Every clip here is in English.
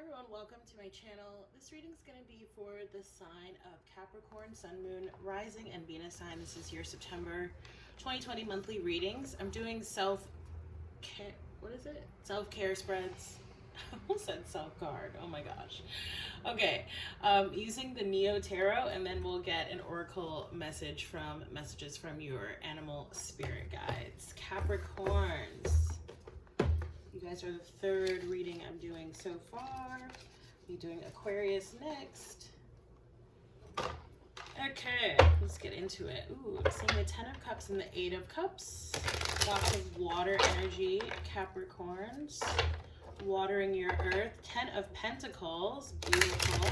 everyone, welcome to my channel. This reading is going to be for the sign of Capricorn, Sun, Moon, Rising, and Venus sign. This is your September 2020 monthly readings. I'm doing self-care, self-care spreads. I almost said self-card, oh my gosh. Okay, using the Neo Tarot, and then we'll get an oracle messages from your animal spirit guides. Capricorns. You guys are the third reading I'm doing so far. I'll be doing Aquarius next. Okay, let's get into it. Ooh, I'm seeing the 10 of Cups and the 8 of Cups. Lots of water energy, Capricorns. Watering your earth. 10 of Pentacles, beautiful.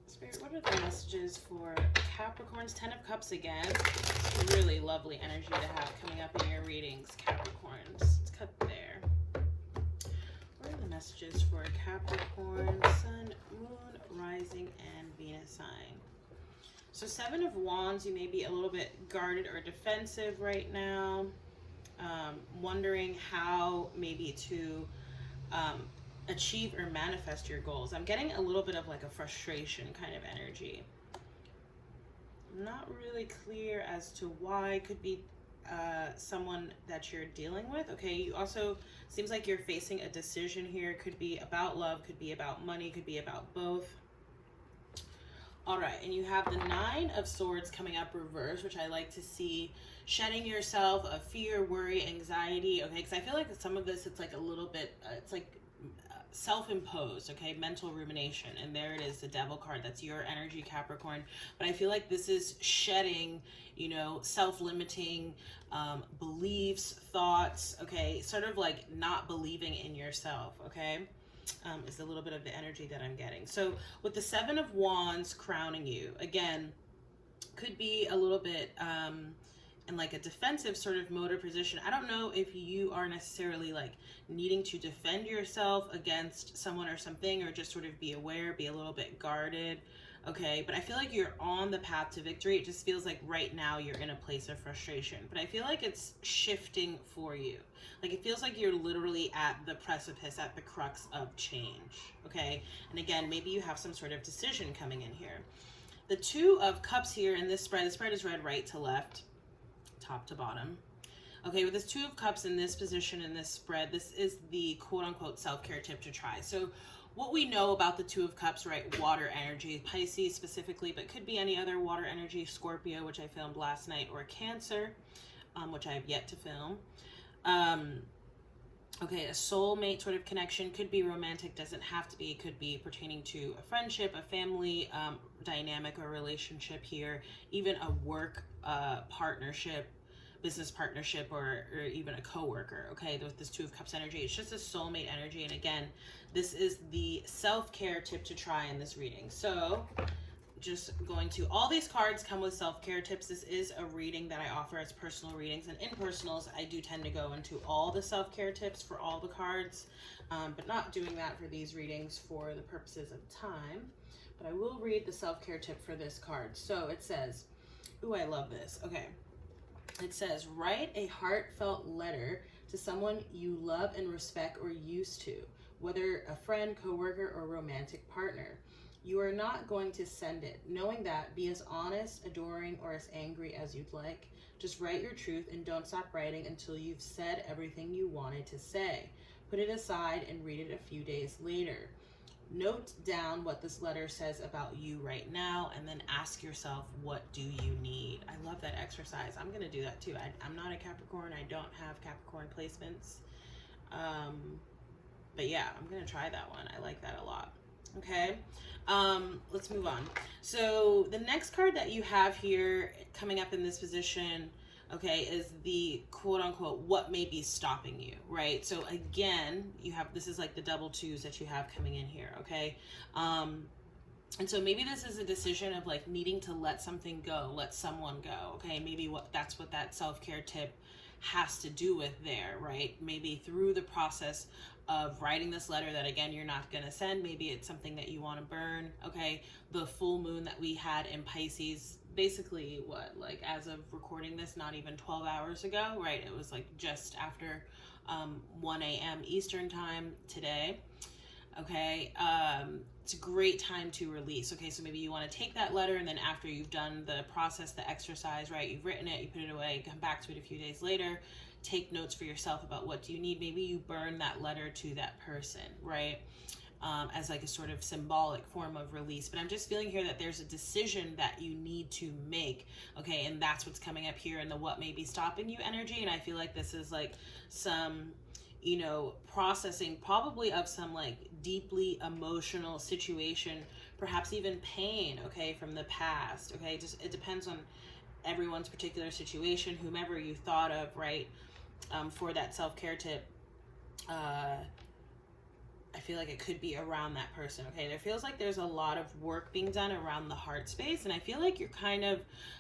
Spirit, what are the messages for Capricorns? 10 of Cups again. Really lovely energy to have coming up in your readings, Capricorns. Let's cut there. What are the messages for Capricorn, Sun, Moon, Rising, and Venus sign? So 7 of Wands, you may be a little bit guarded or defensive right now. Wondering how maybe to achieve or manifest your goals. I'm getting a little bit of like a frustration kind of energy. Not really clear as to why. Could be someone that you're dealing with. Okay, you also seems like you're facing a decision here. Could be about love, could be about money, could be about both. All right, and you have the 9 of Swords coming up reverse, which I like to see. Shedding yourself of fear, worry, anxiety. Okay, because I feel like some of this, it's like a little bit, it's like self-imposed, okay, mental rumination. And there it is, the Devil card. That's your energy, Capricorn. But I feel like this is shedding, you know, self-limiting beliefs, thoughts, okay, sort of like not believing in yourself, okay, is a little bit of the energy that I'm getting. So with the 7 of Wands crowning you, again, could be a little bit in like a defensive sort of motor position. I don't know if you are necessarily like needing to defend yourself against someone or something, or just sort of be aware, be a little bit guarded, okay? But I feel like you're on the path to victory. It just feels like right now you're in a place of frustration, but I feel like it's shifting for you. Like it feels like you're literally at the precipice, at the crux of change, okay? And again, maybe you have some sort of decision coming in here. The 2 of Cups here in this spread, the spread is read right to left, top to bottom. Okay, with this 2 of Cups in this position in this spread, this is the quote-unquote self-care tip to try. So what we know about the 2 of Cups, right? Water energy, Pisces specifically, but could be any other water energy, Scorpio, which I filmed last night, or Cancer, which I have yet to film. Okay, a soulmate sort of connection, could be romantic, doesn't have to be, could be pertaining to a friendship, a family dynamic or relationship here, even a work partnership, business partnership, or even a coworker, okay, with this 2 of Cups energy. It's just a soulmate energy. And again, this is the self-care tip to try in this reading. So just going to, all these cards come with self-care tips. This is a reading that I offer as personal readings, and in personals I do tend to go into all the self-care tips for all the cards, but not doing that for these readings for the purposes of time. But I will read the self-care tip for this card. So it says, ooh, I love this. Okay, it says, write a heartfelt letter to someone you love and respect or used to, whether a friend, coworker, or romantic partner. You are not going to send it. Knowing that, be as honest, adoring, or as angry as you'd like. Just write your truth and don't stop writing until you've said everything you wanted to say. Put it aside and read it a few days later. Note down what this letter says about you right now, and then ask yourself, what do you need? I love that exercise. I'm going to do that too. I'm not a Capricorn. I don't have Capricorn placements. But yeah, I'm going to try that one. I like that a lot. Okay, let's move on. So the next card that you have here coming up in this position, okay, is the quote-unquote what may be stopping you, right? So again, you have, this is like the double 2s that you have coming in here, okay? And so maybe this is a decision of like needing to let something go, let someone go, okay? Maybe that's what that self-care tip has to do with there, right? Maybe through the process of writing this letter that, again, you're not going to send. Maybe it's something that you want to burn, okay? The full moon that we had in Pisces, basically what, like as of recording this, not even 12 hours ago, right? It was like just after 1 a.m. Eastern time today. Okay, it's a great time to release. Okay, so maybe you want to take that letter, and then after you've done the process, the exercise, right, you've written it, you put it away, come back to it a few days later, take notes for yourself about what do you need. Maybe you burn that letter to that person, right, as like a sort of symbolic form of release. But I'm just feeling here that there's a decision that you need to make, okay, and that's what's coming up here in the what may be stopping you energy. And I feel like this is like some, you know, processing probably of some like deeply emotional situation, perhaps even pain, okay, from the past. Okay, just it depends on everyone's particular situation, whomever you thought of, right, for that self-care tip. I feel like it could be around that person. Okay, there feels like there's a lot of work being done around the heart space, and I feel like you're kind of,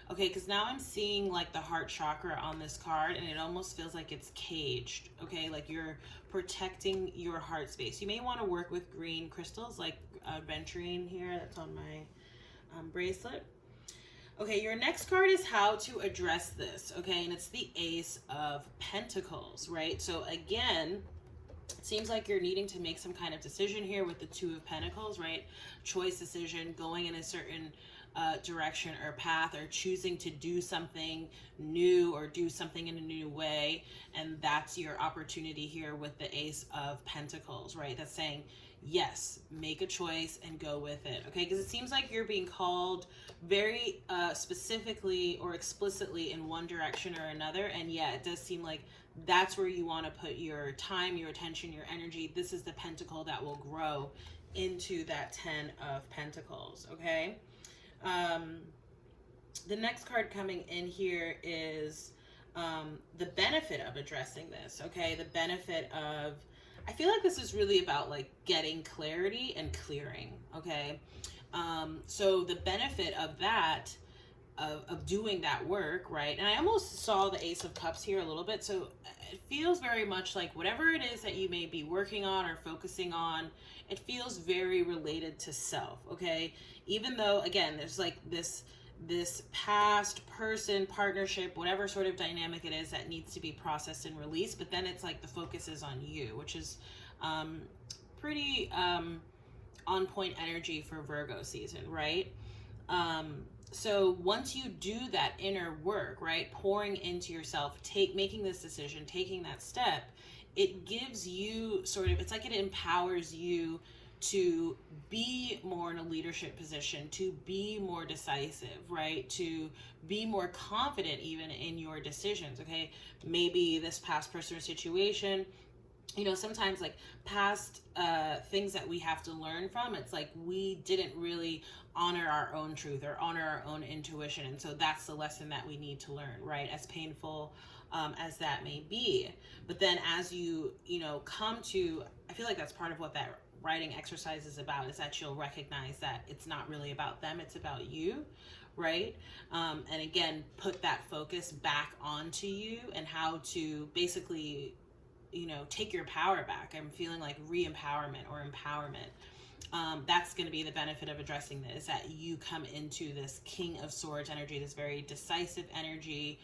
okay, because now I'm seeing like the heart chakra on this card, and it almost feels like it's caged. Okay, like you're protecting your heart space. You may want to work with green crystals like aventurine here, that's on my bracelet. Okay, your next card is how to address this. Okay, and it's the Ace of Pentacles, right? So again, it seems like you're needing to make some kind of decision here with the Two of Pentacles, right? Choice decision, going in a certain direction or path, or choosing to do something new or do something in a new way. And that's your opportunity here with the Ace of Pentacles, right? That's saying, yes, make a choice and go with it, okay? Because it seems like you're being called very specifically or explicitly in one direction or another. And yeah, it does seem like that's where you want to put your time, your attention, your energy. This is the pentacle that will grow into that 10 of Pentacles, okay? The next card coming in here is the benefit of addressing this, okay? The benefit of, I feel like this is really about like getting clarity and clearing, okay? So the benefit of that, of doing that work, right? And I almost saw the Ace of Cups here a little bit. So it feels very much like whatever it is that you may be working on or focusing on, it feels very related to self, okay? Even though, again, there's like this past person, partnership, whatever sort of dynamic it is that needs to be processed and released, but then it's like the focus is on you, which is pretty on point energy for Virgo season, right? So once you do that inner work, right, pouring into yourself, making this decision, taking that step, it gives you sort of, it's like it empowers you to be more in a leadership position, to be more decisive, right, to be more confident even in your decisions, okay? Maybe this past person or situation, you know, sometimes like past things that we have to learn from, it's like we didn't really honor our own truth or honor our own intuition. And so that's the lesson that we need to learn, right? As painful as that may be. But then as you know, come to, I feel like that's part of what that writing exercise is about, is that you'll recognize that it's not really about them, it's about you, right? And again, put that focus back onto you and how to basically, you know, take your power back. I'm feeling like re-empowerment or empowerment. That's going to be the benefit of addressing this, that you come into this King of Swords energy, this very decisive energy,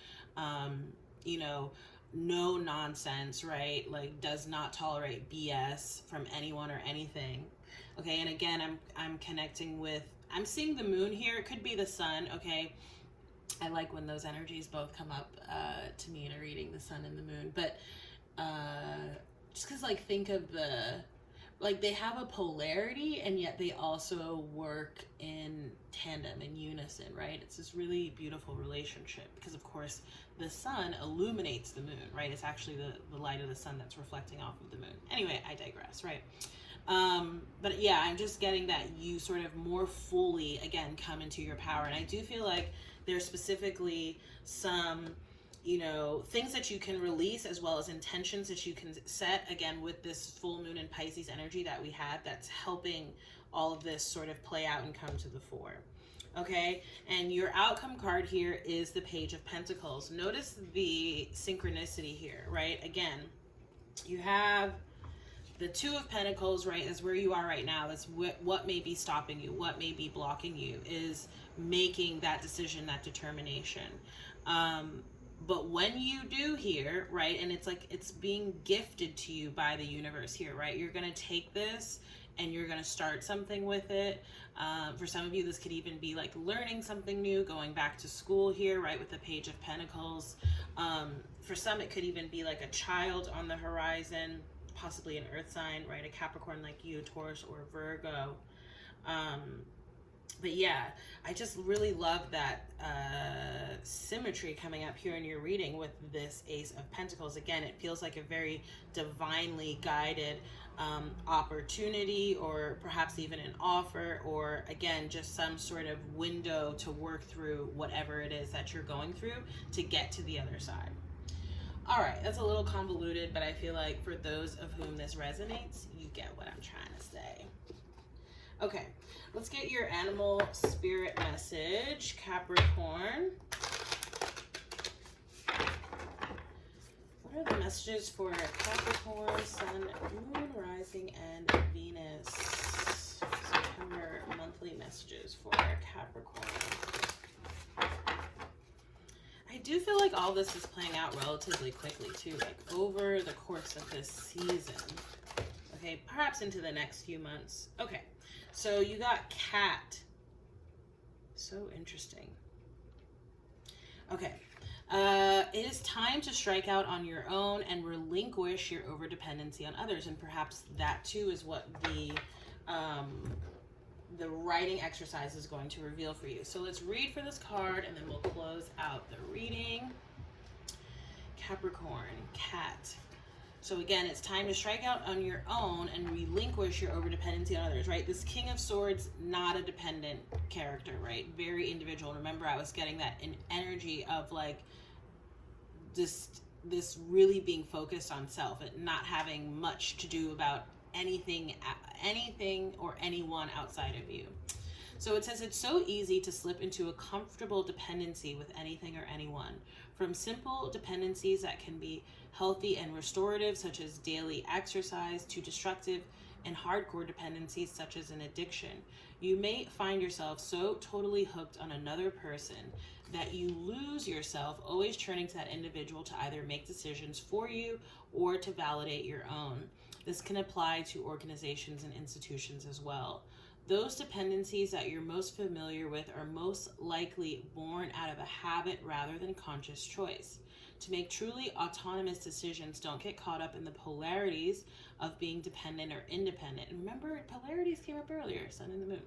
you know, no nonsense, right? Like does not tolerate BS from anyone or anything. Okay, and again, I'm connecting with, I'm seeing the moon here. It could be the sun, okay? I like when those energies both come up to me in a reading, the sun and the moon. But just because, like, think of the, like, they have a polarity and yet they also work in tandem, in unison, right? It's this really beautiful relationship because, of course, the sun illuminates the moon, right? It's actually the light of the sun that's reflecting off of the moon. Anyway, I digress, right? But yeah, I'm just getting that you sort of more fully, again, come into your power. And I do feel like there's specifically some, you know, things that you can release as well as intentions that you can set, again, with this full moon in Pisces energy that we had, that's helping all of this sort of play out and come to the fore. Okay, and your outcome card here is the Page of Pentacles. Notice the synchronicity here, right? Again, you have the Two of Pentacles, right? That's where you are right now. That's what may be stopping you, what may be blocking you, is making that decision, that determination. But when you do here, right, and it's like it's being gifted to you by the universe here, right? You're going to take this and you're going to start something with it. For some of you, this could even be like learning something new, going back to school here, right, with the Page of Pentacles. For some, it could even be like a child on the horizon, possibly an earth sign, right, a Capricorn like you, Taurus, or Virgo. But yeah, I just really love that symmetry coming up here in your reading with this Ace of Pentacles. Again, it feels like a very divinely guided opportunity, or perhaps even an offer, or again, just some sort of window to work through whatever it is that you're going through to get to the other side. All right, that's a little convoluted, but I feel like for those of whom this resonates, you get what I'm trying to say. Okay, let's get your animal spirit message, Capricorn. What are the messages for Capricorn, Sun, Moon, Rising, and Venus? September monthly messages for Capricorn. I do feel like all this is playing out relatively quickly too, like over the course of this season. Okay, perhaps into the next few months. Okay, so you got cat. So interesting. Okay. It is time to strike out on your own and relinquish your overdependency on others, and perhaps that too is what the writing exercise is going to reveal for you. So let's read for this card, and then we'll close out the reading. Capricorn, cat. So again, it's time to strike out on your own and relinquish your overdependency on others, right? This King of Swords, not a dependent character, right? Very individual. Remember, I was getting that energy of like this really being focused on self and not having much to do about anything or anyone outside of you. So it says it's so easy to slip into a comfortable dependency with anything or anyone, from simple dependencies that can be healthy and restorative, such as daily exercise, to destructive and hardcore dependencies, such as an addiction. You may find yourself so totally hooked on another person that you lose yourself, always turning to that individual to either make decisions for you or to validate your own. This can apply to organizations and institutions as well. Those dependencies that you're most familiar with are most likely born out of a habit rather than conscious choice. To make truly autonomous decisions, don't get caught up in the polarities of being dependent or independent. And remember, polarities came up earlier, Sun and the Moon.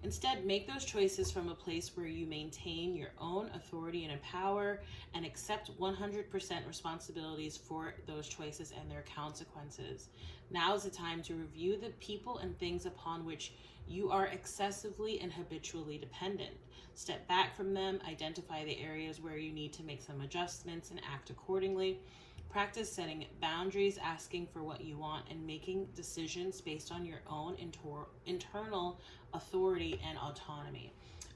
Instead, make those choices from a place where you maintain your own authority and power, and accept 100% responsibilities for those choices and their consequences. Now is the time to review the people and things upon which you are excessively and habitually dependent. Step back from them, identify the areas where you need to make some adjustments, and act accordingly. Practice setting boundaries, asking for what you want, and making decisions based on your own internal authority and autonomy.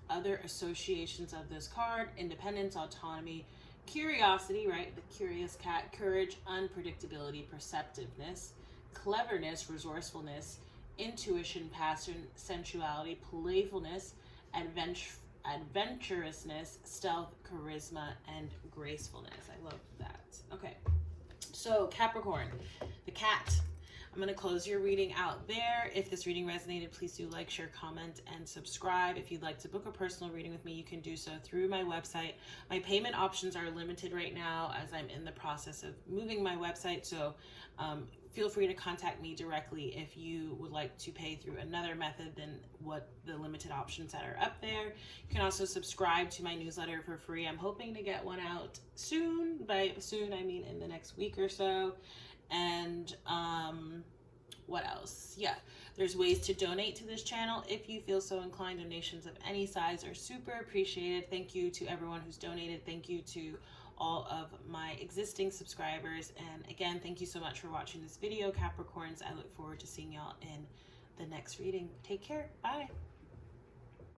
Other associations of this card: independence, autonomy, curiosity, right? The curious cat, courage, unpredictability, perceptiveness, cleverness, resourcefulness, intuition, passion, sensuality, playfulness, adventurousness, stealth, charisma, and gracefulness. I love that. Okay, so Capricorn, the cat. I'm going to close your reading out there. If this reading resonated, please do like, share, comment, and subscribe. If you'd like to book a personal reading with me, you can do so through my website. My payment options are limited right now as I'm in the process of moving my website, so feel free to contact me directly if you would like to pay through another method than what the limited options that are up there. You can also subscribe to my newsletter for free. I'm hoping to get one out soon. By soon, I mean in the next week or so. And what else? Yeah, there's ways to donate to this channel if you feel so inclined. Donations of any size are super appreciated. Thank you to everyone who's donated. Thank you to all of my existing subscribers. And again, thank you so much for watching this video, Capricorns. I look forward to seeing y'all in the next reading. Take care. Bye.